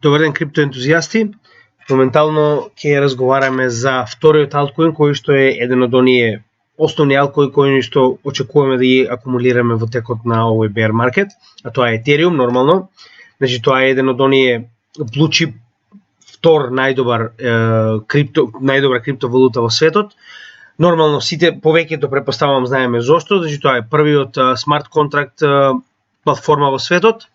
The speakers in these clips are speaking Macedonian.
Добар ден, криптоентузијасти. Моментално ќе разговараме за вториот алткоин, кој што е еден од оние основни алткоини што очекуваме да ги акумулираме во текот на овој bear market, а тоа е Ethereum нормално. Значи тоа е еден од оние blue chip втор најдобра криптовалута во светот. Нормално сите повеќето претпоставувам знаеме зошто, значи тоа е првиот смарт контракт платформа во светот.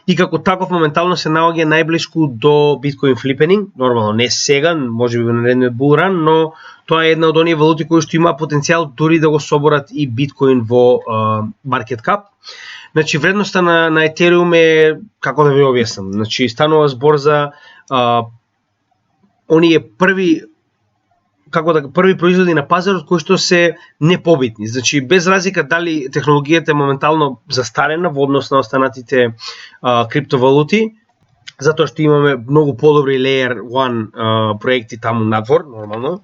И како таков моментално се наоѓа најблиску до биткоин флипенинг, нормално не сега, можеби во наредниот bull run, но тоа е една од оние валути кои што има потенцијал дури да го соборат и биткоин во market cap. Значи вредноста на Ethereum е, како да ви објаснам, значи станува збор за оние први производи на пазарот кои што се непобитни. Значи без разлика дали технологијата е моментално застарена во однос на останатите криптовалути, затоа што имаме многу подобри layer 1 проекти таму надвор, нормално.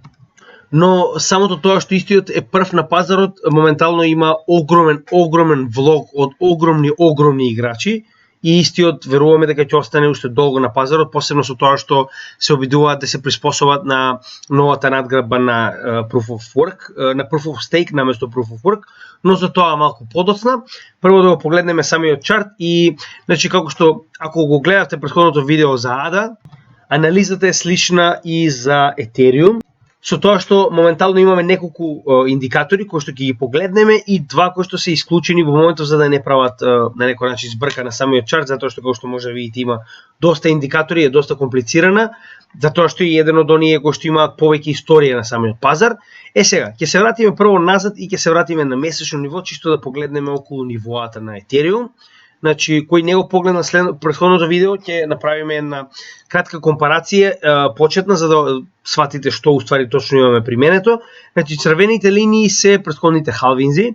Но самото тоа што истиот е прв на пазарот, моментално има огромен влог од огромни играчи. И истиот веруваме дека ќе остане уште долго на пазарот, посебно со тоа што се обидуваат да се приспособат на новата надградба на Proof of Work, на Proof of Stake наместо Proof of Work, но за тоа малку подоцна. Прво да го погледнеме самиот чарт и значи како што ако го гледавте претходното видео за ADA, анализата е слична и за Ethereum. Со тоа што моментално имаме неколку индикатори кои што ќе ги погледнеме и два кои што се исклучени во моментот за да не прават на некој начин збрка на самиот чарт, затоа што како што може да видите има доста индикатори, е доста комплицирана, затоа што е еден од оние кои што имаат повеќе историја на самиот пазар. Сега, ќе се вратиме прво назад и ќе се вратиме на месечно ниво, чисто да погледнеме околу нивоата на Ethereum. Значи, кој не го погледна претходното видео, ќе направиме една кратка компарација почетна за да сватите што уствари точно имаме применето. Значи, црвените линии се претходните халвинзи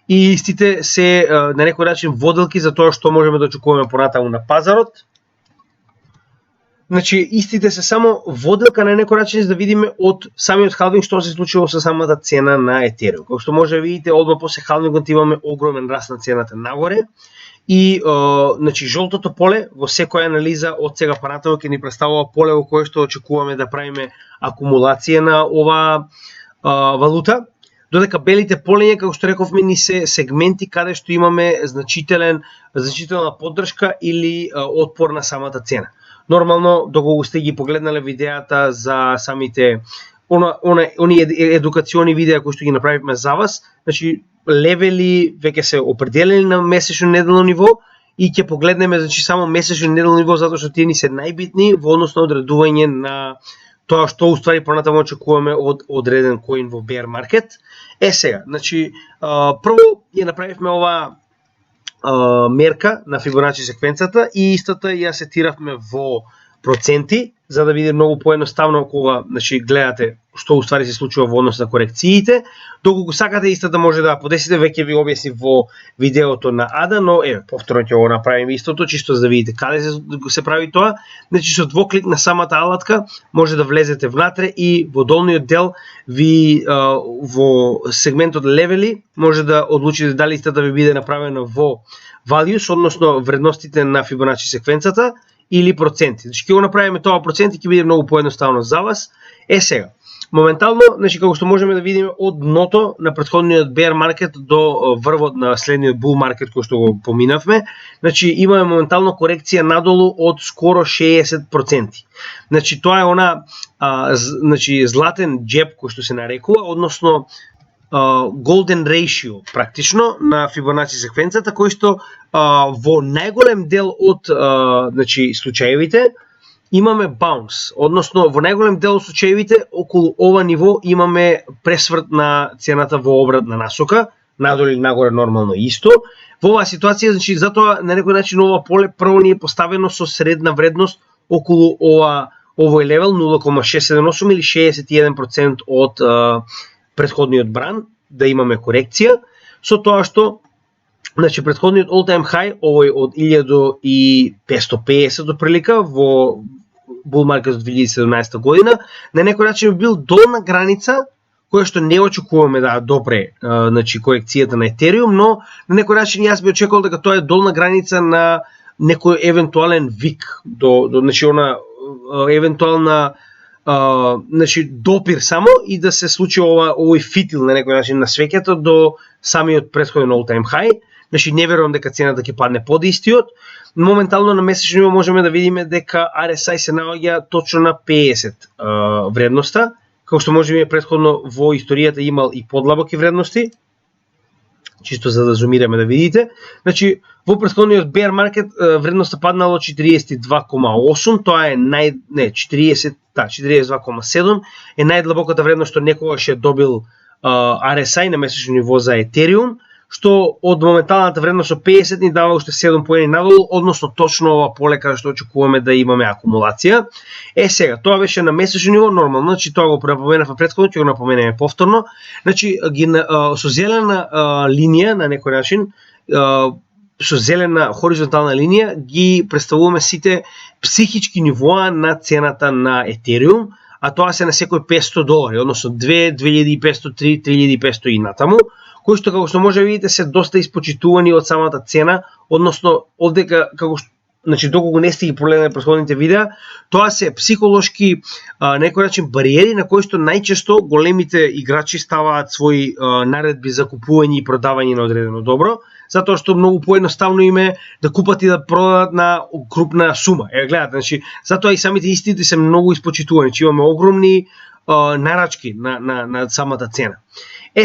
и истите се на некој начин воделки за тоа што можеме да очекуваме понатаму на пазарот. Значи, истите се само воделка на некој начин за да видиме од самиот халвинг што се случило со самата цена на Ethereum. Како што може да видите, одма после халвингот имаме огромен раст на цената нагоре. И значи жолтото поле во секоја анализа од сега понатаму ќе ни представува поле во кое што очекуваме да правиме акумулација на ова валута, додека белите полиња, како што рековме, ни се сегменти каде што имаме значителна поддршка или отпор на самата цена. Нормално, доколку сте ги погледнале видеата за самите оние едукациони видеа кои што ги направивме за вас, значи левели веќе се определени на месечно неделно ниво и ќе погледнеме значи само месечно неделно ниво затоа што тие ни се најбитни во однос на одредување на тоа што уствари понатаму очекуваме од одреден коин во bear market. Сега, значи прво ја направивме ова мерка на Фибоначи секвенцата и истата ја сетиравме во проценти за да биде многу поедноставно кога значи гледате што уствари се случува во однос на корекциите. Доколку сакате истата може да подесите, веќе ви објасни во видеото на ADA, но повторно ќе го направиме истото чисто за да видите каде се прави тоа. Значи со двоклик на самата алатка може да влезете внатре и во долниот дел ви во сегментот левели може да одлучите дали истата ви биде направена во values, односно вредностите на Фибоначи секвенцата или проценти. Значи ќе го направиме тоа проценти, ќе биде многу поедноставно за вас. Сега, моментално, значи како што можеме да видиме од дното на претходниот bear market до врвот на следниот bull market кој што го поминавме, значи имаме моментално корекција надолу од скоро 60%. Значи тоа е значи златен джеб кој што се нарекува, односно golden ratio практично на Фибоначи секвенцата кој што во најголем дел од значи случаевите имаме баунс, односно во најголем дел од случаевите околу ова ниво имаме пресврт на цената во обратна насока, надолу или нагоре нормално исто. Во оваа ситуација, значи затоа на некој начин ова поле прво ни е поставено со средна вредност околу овој левел 0,678 или 61% од претходниот бран, да имаме корекција, со тоа што значи претходниот all time high, овој од 1550 прилика во bull market од 2017 година, на некој начин бил долна граница која што не очекуваме да допре значи корекцијата на Ethereum, но на некој начин јас би очекувал дека тоа е долна граница на некој евентуален вик значи она евентуална значи допир само и да се случи овој фитил на некој начин на свеќето до самиот претходен all time high. Значи не верувам дека цената ќе падне под истиот. Моментално на месечно ниво можеме да видиме дека RSI се наоѓа точно на 50 вредноста, како што можеме претходно во историјата имал и подлабоки вредности. Чисто за да зумираме да видите. Значи, во претходниот bear market вредноста паднало 42,8, тоа е 42,7 е најдлабоката вредност што некогаш е добил RSI на месечно ниво за Ethereum, што од моменталната вредност од 50 ни дава уште 7 поени надолу, односно точно ова поле каде што очекуваме да имаме акумулација. Сега, тоа беше на месечно ниво, нормално, значи тоа го напоменавме претходно, ќе го напоменеме повторно. Значи, со зелена линија на некој начин, со зелена хоризонтална линија ги представуваме сите психички нивоа на цената на Ethereum, а тоа се на секој $500, односно 2, 2500, 3, 3500 и натаму, кои што како што може да видите се доста испочитувани од самата цена, односно овдека како што значи доколку не сте ги погледнале претходните видеа, тоа се психолошки некој начин бариери на кои што најчесто големите играчи ставаат своји наредби за купување и продавање на одредено добро, затоа што многу поедноставно им е да купат и да продадат на крупна сума. Гледате, значи затоа и самите истите се многу испочитувани, че имаме огромни нарачки на самата цена.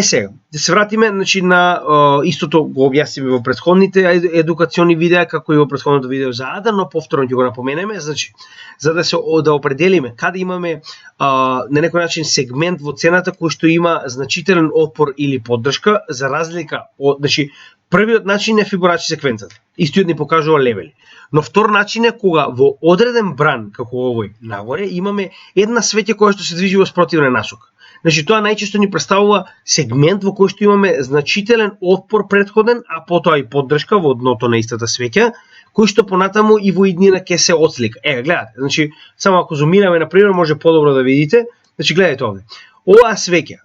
Сега, да се вратиме значи, на истото го објасниме во претходните едукациони видеа, како и во претходното видео за ADA, но повторно ќе го напоменеме, значи, за да определиме каде имаме на некој начин сегмент во цената кој што има значителен отпор или поддршка, за разлика од, значи, првиот начин е Фибоначи секвенцата. Истиот ни покажува левели. Но втор начин е кога во одреден бран, како овој нагоре, имаме една свеќа која што се движи во спротивна насока. Значи тоа најчесто ни представува сегмент во кој што имаме значителен отпор претходен, а потоа и поддршка во дното на истата свеќа, кој што понатаму и во иднина ќе се отслика. Гледате, значи само ако зумираме на пример може подобро да видите. Значи гледате овде. Оваа свеќа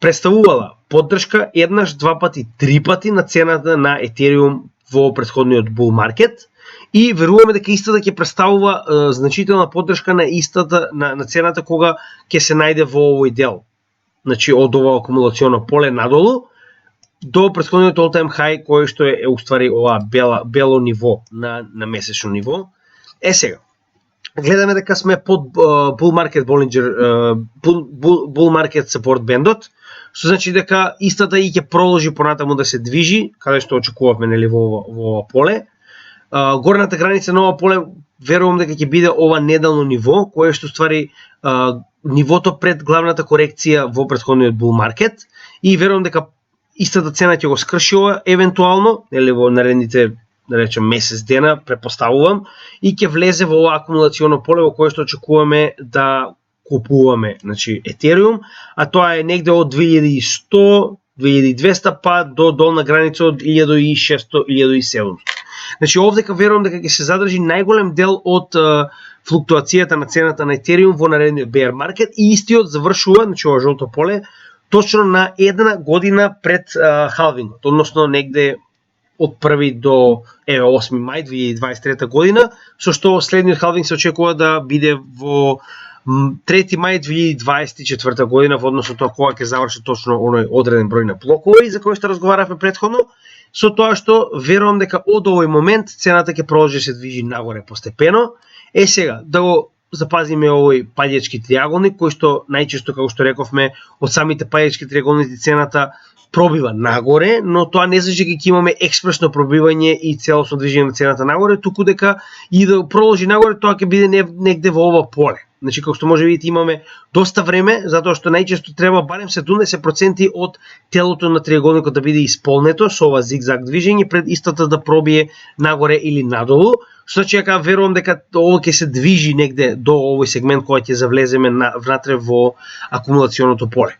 представувала поддршка еднаш, два пати, три пати на цената на Ethereum во претходниот bull market и веруваме дека истата ќе представува значителна поддршка на истата на цената кога ќе се најде во овој дел. Значи од ова акумулационо поле надолу до претходниот all time high кој што е уствари ова бело ниво на месечно ниво. Сега гледаме дека сме под bull market Bollinger bull market support бендот, што значи дека истата и ќе продолжи понатаму да се движи каде што очекувавме нели во ова поле. Горната граница на ова поле верувам дека ќе биде ова неделно ниво, кое што ствари нивото пред главната корекција во претходниот bull market и верувам дека истата цена ќе го скрши ова евентуално, нели во наредните да речем месец дена, претпоставувам, и ќе влезе во ова акумулационо поле во кое што очекуваме да купуваме, значи Ethereum, а тоа е негде од 2100, 2200 па до долна граница од 1600, 1700. Значи овдека верувам дека ќе се задржи најголем дел од флуктуацијата на цената на Ethereum во наредниот bear market и истиот завршува, значи ова жолто поле, точно на една година пред халвингот, односно негде од 1 до 8 мај 2023 година, со што следниот халвинг се очекува да биде во 3 мај 2024 година во однос на тоа кога ќе заврши точно оној одреден број на блокови за кои што разговаравме претходно, со тоа што верувам дека од овој момент цената ќе продолжи да се движи нагоре постепено. Сега да го запазиме овој паѓачки триаголник кој што најчесто како што рековме од самите паѓачки триаголници цената пробива нагоре, но тоа не значи дека ќе имаме експресно пробивање и целосно движење на цената нагоре, туку дека и да продолжи нагоре тоа ќе биде негде во ова поле. Значи како што може да видите имаме доста време, затоа што најчесто треба барем 70% од телото на триаголникот да биде исполнето со ова зигзаг движење пред истата да пробие нагоре или надолу. Што значи дека верувам дека ово ќе се движи негде до овој сегмент кога ќе завлеземе внатре во акумулационото поле.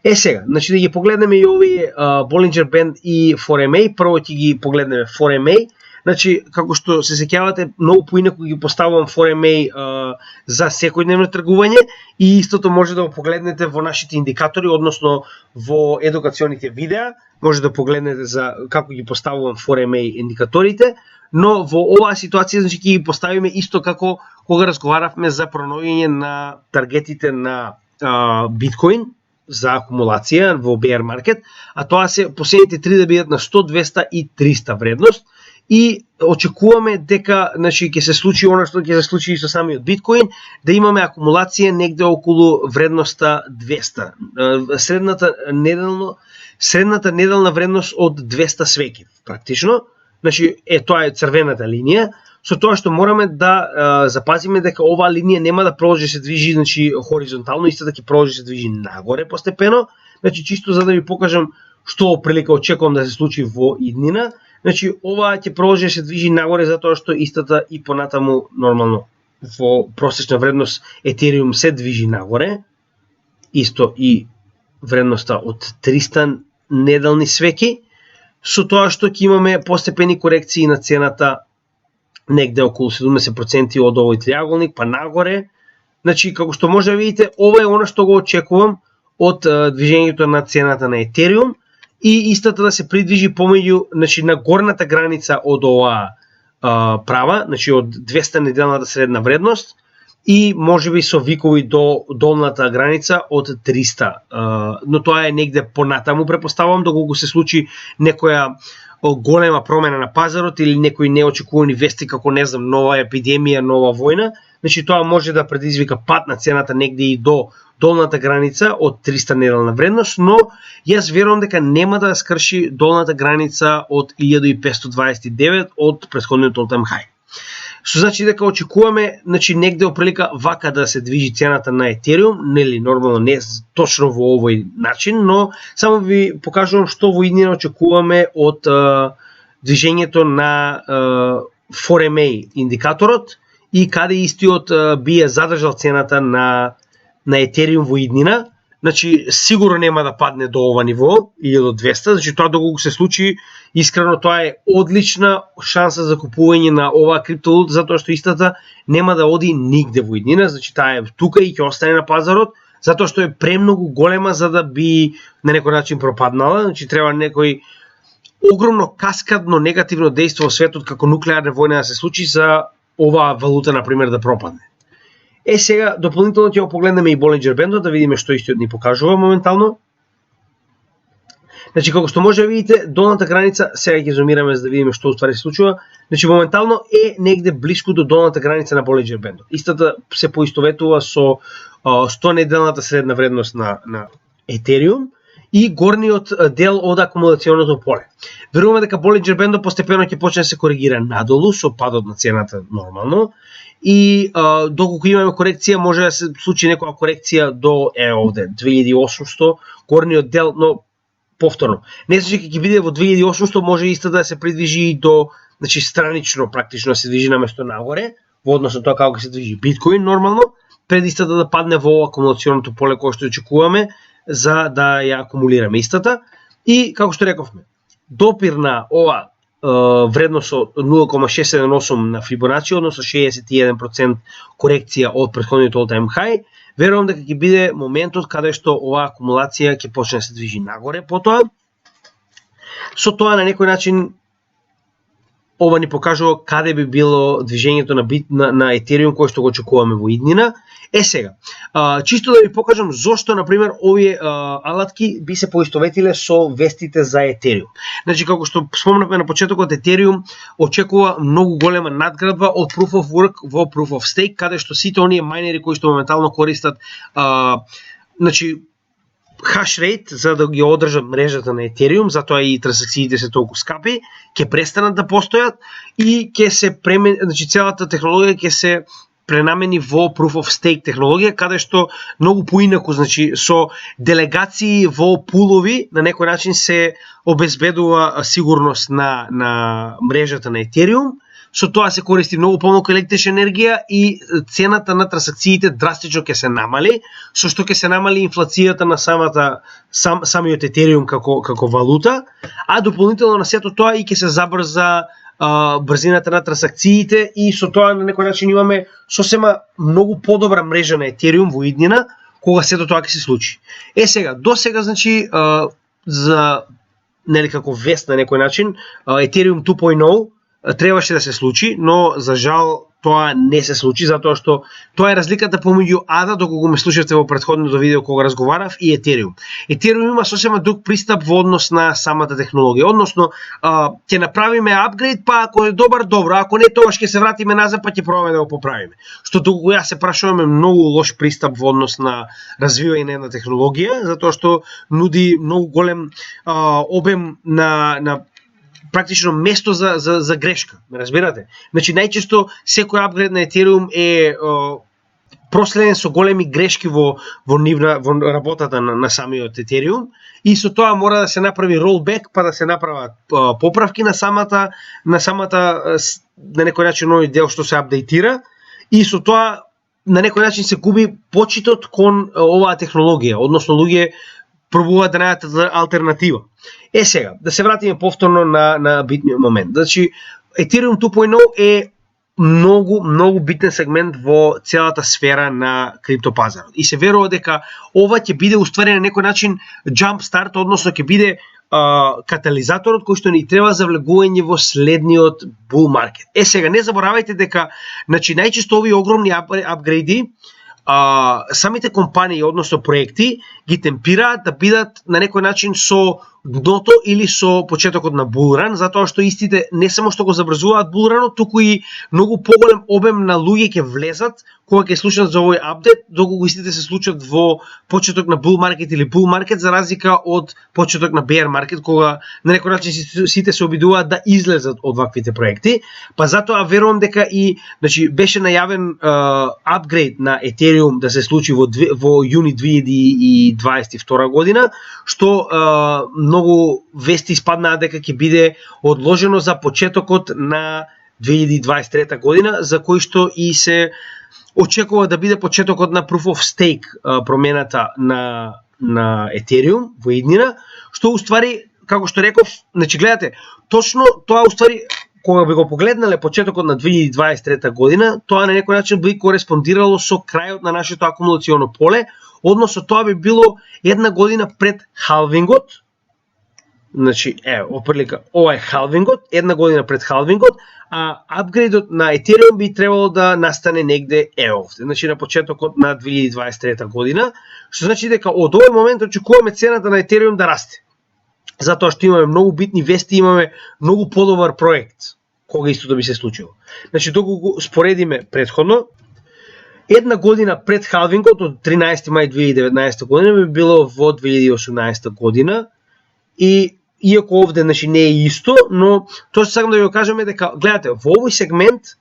Сега, значи да ги погледнеме и овие Bollinger Band и 4MA, прво ќе ги погледнеме 4MA. Значи, како што се сеќавате, многу поинаку ги поставувам 4MA за секојдневно тргување и истото може да го погледнете во нашите индикатори, односно во едукационите видеа, може да погледнете за како ги поставувам 4MA индикаторите, но во оваа ситуација значи ќе ги поставиме исто како кога разговаравме за пронаоѓање на таргетите на биткоин за акумулација во bear market, а тоа се последните 3 да бидат на 100, 200 и 300 вредност и очекуваме дека значи ќе се случи она што ќе се случи и со самиот биткоин, да имаме акумулација негде околу вредноста 200. Средната неделна вредност од 200 свеќи практично. Значи тоа е црвената линија, со тоа што мораме да запазиме дека оваа линија нема да продолжи се движи значи хоризонтално, исто ќе продолжи се движи нагоре постепено. Значи чисто за да ви покажам што прилика очекувам да се случи во иднина. Значи ова ќе продолжи да се движи нагоре затоа што истата и понатаму нормално во просечна вредност Етериум се движи нагоре. Исто и вредноста од 300 неделни свеќи, со тоа што ќе имаме постепени корекции на цената негде околу 70% од овој триаголник па нагоре. Значи како што може да видите, ова е она што го очекувам од движењето на цената на Етериум и истата да се придвижи помеѓу значи на горната граница од оваа права, значи од 200 неделната средна вредност и можеби со викови до долната граница од 300. Но тоа е негде понатаму, препоставувам, доколку се случи некоја голема промена на пазарот или некои неочекувани вести како не знам нова епидемија, нова војна, значи тоа може да предизвика пат на цената негде и до долната граница од 300 неделна вредност, но јас верувам дека нема да скрши долната граница од 1529 од претходниот all-time high. Со значи дека очекуваме значи негде оприлика вака да се движи цената на Етериум, нели нормално не точно во овој начин, но само ви покажувам што во иднина очекуваме од движењето на 4MA индикаторот и каде истиот би задржал цената на Етериум во иднина. Значи сигурно нема да падне до ова ниво 1200, значи тоа доколку се случи, искрено тоа е одлична шанса за купување на оваа криптовалута, затоа што истата нема да оди нигде во иднина, значи таа е тука и ќе остане на пазарот, затоа што е премногу голема за да би на некој начин пропаднала, значи треба некој огромно каскадно негативно дејство во светот како нуклеарна војна да се случи за оваа валута на пример да пропадне. Сега дополнително ќе го погледнеме и Болинџер бендот да видиме што истиот ни покажува моментално. Значи како што може да видите, долната граница, сега ќе зумираме за да видиме што уствари се случува. Значи моментално е негде блиску до долната граница на Болинџер бендот. Истата се поистоветува со 100 неделната средна вредност на Етериум и горниот дел од акумулационото поле. Веруваме дека Болинџер бендот постепено ќе почне да се коригира надолу со падот на цената нормално. И доколку имаме корекција, може да се случи некоја корекција до овде 2800 горниот дел, но повторно. Не значи ќе биде во 2800, може исто да се придвижи и до, значи странично практично се движи наместо нагоре, во однос на тоа како се движи биткоин нормално, пред истата да падне во акумулационото поле кое што очекуваме за да ја акумулираме истата. И како што рековме, допир на ова вредност од 0,678 на Фибоначи, односно 61% корекција од претходниот all-time high, верувам дека ќе биде моментот каде што оваа акумулација ќе почне да се движи нагоре потоа. Со тоа на некој начин ова ни покажува каде би било движењето на Етериум кое што го очекуваме во иднина. Сега, чисто да ви покажам зошто, например, овие алатки би се поистоветиле со вестите за Етериум. Значи, како што спомнавме на почетокот, Етериум очекува многу голема надградба од Proof of Work во Proof of Stake, каде што сите оние мајнери кои што моментално користат значи, hash rate за да ги одржат мрежата на Етериум, затоа и трансакциите се толку скапи, ќе престанат да постојат и ќе се значи целата технологија ќе се пренамени во Proof of Stake технологија, каде што многу поинаку, значи со делегации во пулови на некој начин се обезбедува сигурност на мрежата на Етериум. Со тоа се користи многу помалку електрична енергија и цената на трансакциите драстично ќе се намали, со што ќе се намали инфлацијата на самиот Етериум како валута, а дополнително на сето тоа и ќе се забрза брзината на трансакциите и со тоа на некој начин имаме сосема многу подобра мрежа на Ethereum во иднина кога сето тоа ќе се случи. Сега, до сега значи за нели како вест на некој начин Ethereum 2.0 требаше да се случи, но за жал тоа не се случи, затоа што тоа е разликата помеѓу ADA, доколку ме слушате во претходното видео кога разговарав, и Ethereum. Ethereum има сосема друг пристап во однос на самата технологија, односно ќе направиме апгрейд, па ако е добар, добро, ако не, тогаш ќе се вратиме назад, па ќе пробаме да го поправиме. Што доколку јас се прашувам е многу лош пристап во однос на развивање на една технологија, затоа што нуди многу голем обем на практично место за грешка, ме разбирате? Значи најчесто секој апгрейд на Ethereum е проследен со големи грешки во работата на самиот Ethereum и со тоа мора да се направи rollback, па да се направат поправки на самата на некој начин овој дел што се апдейтира и со тоа на некој начин се губи почитот кон оваа технологија, односно луѓе пробуваат да најдат алтернатива. Сега, да се вратиме повторно на битниот момент. Значи, Ethereum 2.0 е многу битен сегмент во целата сфера на криптопазарот. И се верува дека ова ќе биде уствари на некој начин jump start, односно ќе биде катализаторот кој што ни треба за влегување во следниот bull market. Сега, не заборавајте дека значи најчесто овие огромни апгрейди самите компании, односно проекти, ги темпираат да бидат на некој начин со дното или со почетокот на булран, затоа што истите не само што го забрзуваат булранот, туку и многу поголем обем на луѓе ќе влезат кога ќе слушнат за овој апдейт, доколку истите се случат во почеток на bull market или bull market, за разлика од почеток на bear market, кога на некој начин сите се обидуваат да излезат од ваквите проекти. Па затоа верувам дека и значи беше најавен апгрейд на Ethereum да се случи во јуни 2022 година, што многу вести испаднаа дека ќе биде одложено за почетокот на 2023 година, за кој што и се очекува да биде почетокот на Proof of Stake промената на Ethereum во иднина, што уствари, како што реков, значи гледате, точно тоа уствари кога би го погледнале почетокот на 2023 година, тоа на некој начин би кореспондирало со крајот на нашето акумулационо поле, односно тоа би било една година пред халвингот. Значи, опрлика, ова е халвингот, една година пред халвингот, а апгрейдот на Ethereum би требало да настане негде овде, значи на почетокот на 2023 година, што значи дека од овој момент очекуваме цената на Ethereum да расте. Затоа што имаме многу битни вести, имаме многу подобар проект, кога истото би се случило. Значи, доколку споредиме предходно, една година пред халвингот, од 13 мај 2019 година, би било во 2018 година, и иако овде значи не е исто, но тоа што сакам да ви го кажеме дека гледате, во овој сегмент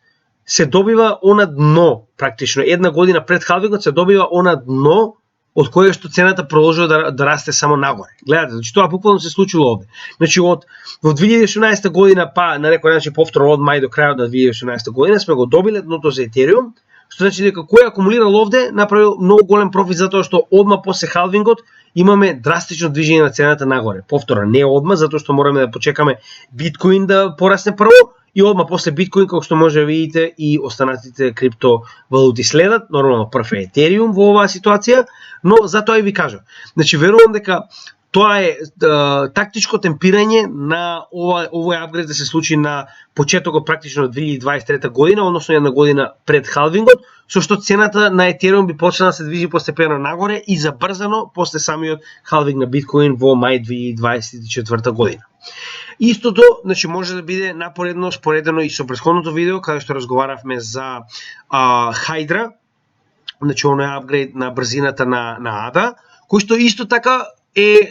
се добива она дно, практично една година пред халвингот се добива она дно од кое што цената продолжува да расте само нагоре. Гледате, значи тоа буквално се случило овде. Значи во 2018 година, па на некој начин повторно од мај до крајот на 2018 година сме го добиле дното за Ethereum, што значи дека кој акумулирал овде направил многу голем профит, затоа што одма после халвингот имаме драстично движење на цената нагоре. Повторно, не одма, затоа што мораме да почекаме биткоин да порасне прво и одма после биткоин, како што може да видите, и останатите криптовалути следат. Нормално прв е Ethereum во оваа ситуација, но затоа и ви кажам. Значи верувам дека тоа е тактичко темпирање на овој апгрейд да се случи на почетокот практично од 2023 година, односно една година пред халвингот, со што цената на Ethereum би почнала да се движи постепено нагоре и забрзано после самиот халвинг на биткоин во мај 2024 година. Истото, значи може да биде напоредно споредено и со претходното видео каде што разговаравме за Hydra, значи оној апгрейд на брзината на ADA, кој што исто така е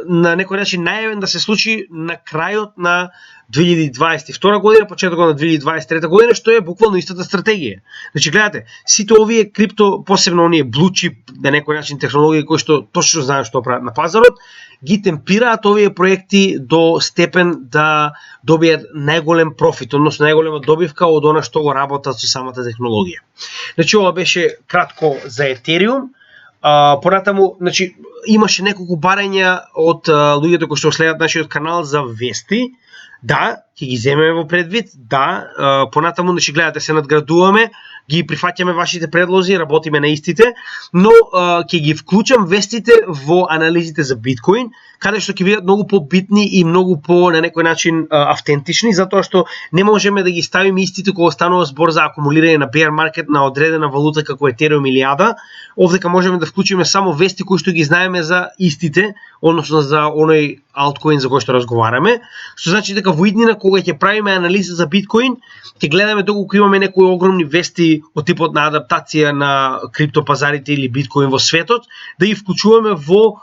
на некој начин најавен да се случи на крајот на 2022 година, почетокот на 2023 година, што е буквално истата стратегија. Значи гледате, сите овие крипто, посебно оние blue chip, на некој начин технологии кои што точно знаат што прават на пазарот, ги темпираат овие проекти до степен да добијат најголем профит, односно најголема добивка од она што го работат со самата технологија. Значи ова беше кратко за Ethereum. Понатаму, значи, имаше неколку барања од луѓето кои што следат нашиот канал за вести. Да, ќе ги земеме во предвид, да, понатаму значи гледате се надградуваме, ги прифаќаме вашите предлози, работиме на истите, но ќе ги вклучам вестите во анализите за биткоин, каде што ќе бидат многу побитни и многу по на некој начин автентични, затоа што не можеме да ги ставиме истите кога станува збор за акумулирање на bear market на одредена валута како Ethereum или ADA. Овдека можеме да вклучиме само вести кои што ги знаеме за истите, односно за оној алткоин за кој што разговараме, што значи дека во иднина кога ќе правиме анализа за биткоин, ќе гледаме доколку имаме некои огромни вести од типот на адаптација на криптопазарите или биткоин во светот, да ги вклучуваме во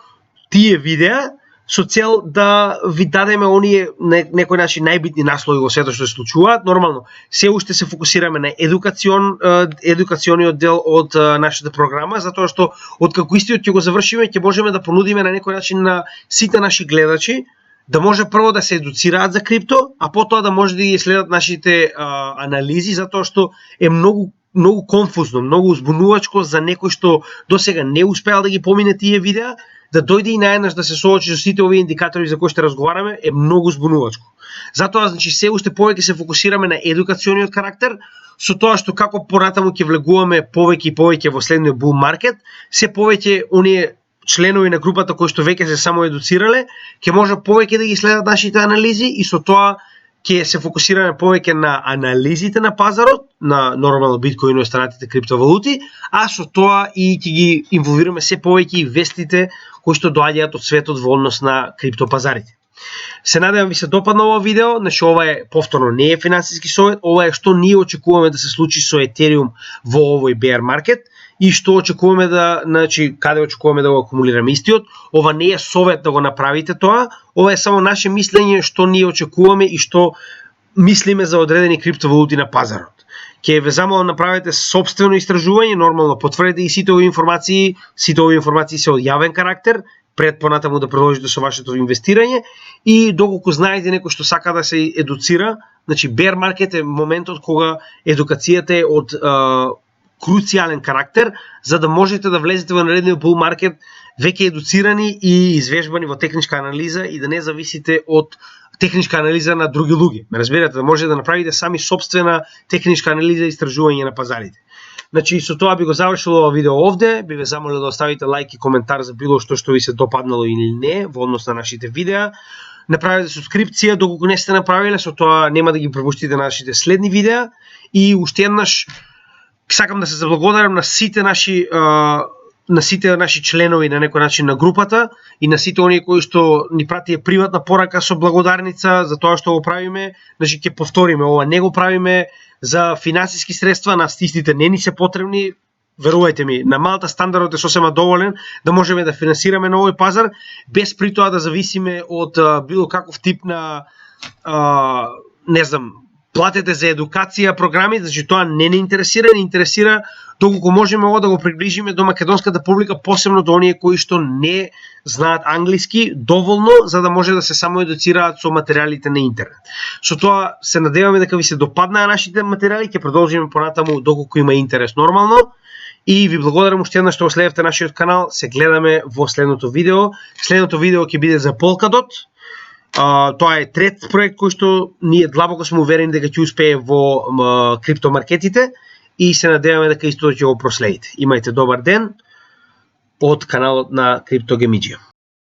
тие видеа со цел да ви дадеме оние некој начин најбитни наслови во светот што се случуваат. Нормално, се уште се фокусираме на едукациониот дел од нашата програма, затоа што откако истиот ќе го завршиме, ќе можеме да понудиме на некој начин на сите наши гледачи да може прво да се едуцираат за крипто, а потоа да може да ги следат нашите анализи, затоа што е многу конфузно, многу узбунувачко за некој што досега не успеал да ги помине тие видеа, да дојде и наеднаш да се соочи со сите овие индикатори за кои што разговараме е многу збунувачко. Затоа значи се уште повеќе се фокусираме на едукациониот карактер, со тоа што како понатаму ќе влегуваме повеќе и повеќе во следниот bull market, се повеќе оние членови на групата кои што веќе се само едуцирале, ќе може повеќе да ги следат нашите анализи и со тоа ќе се фокусираме повеќе на анализите на пазарот, на нормално биткоин и останатите криптовалути, а со тоа и ќе ги инволвираме се повеќе и вестите кои што доаѓаат од светот во однос на криптопазарите. Се надевам ви се допадна ова видео, значи ова е повторно не е финансиски совет, ова е што ние очекуваме да се случи со Ethereum во овој bear market и што очекуваме да, значи каде очекуваме да го акумулираме истиот. Ова не е совет да го направите тоа, ова е само наше мислење што ние очекуваме и што мислиме за одредени криптовалути на пазарот. Ќе ве замолам направете сопствено истражување, нормално потврдете и сите овие информации се од јавен карактер, пред понатаму да продолжите со вашето инвестирање и доколку знаете некој што сака да се едуцира, значи bear market е моментот кога едукацијата е од круцијален карактер, за да можете да влезете во наредниот bull market веќе едуцирани и извежбани во техничка анализа и да не зависите од техничка анализа на други луѓе. Ме разбирате, да можете да направите сами собствена техничка анализа и истражување на пазарите. Значи, со тоа би го завршил ова видео овде, би ве замолил да оставите лайк и коментар за било што ви се допаднало или не во однос на нашите видеа. Направете субскрипција доколку не сте направиле, со тоа нема да ги пропуштите нашите следни видеа и уште еднаш сакам да се заблагодарам на сите наши членови на некој начин на групата и на сите оние кои што ни пратија приватна порака со благодарница за тоа што го правиме. Значи ќе повториме, ова не го правиме за финансиски средства, на истите не ни се потребни. Верувајте ми, на Малта стандардот е сосема доволен да можеме да финансираме на овој пазар без при тоа да зависиме од било каков тип на не знам, платете за едукација програми, значи тоа не интересира доколку можеме ова да го приближиме до македонската публика, посебно до оние кои што не знаат англиски доволно за да може да се самоедуцираат со материјалите на интернет. Со тоа се надеваме дека ви се допаднаа нашите материјали, ќе продолжиме понатаму доколку има интерес нормално. И ви благодарам уште еднаш што следевте нашиот канал. Се гледаме во следното видео. Следното видео ќе биде за Polkadot. Тоа е трет проект кој што ние длабоко сме уверени дека ќе успее во криптомаркетите и се надеваме дека истото ќе го проследите. Имајте добар ден од каналот на CryptoGamidžија.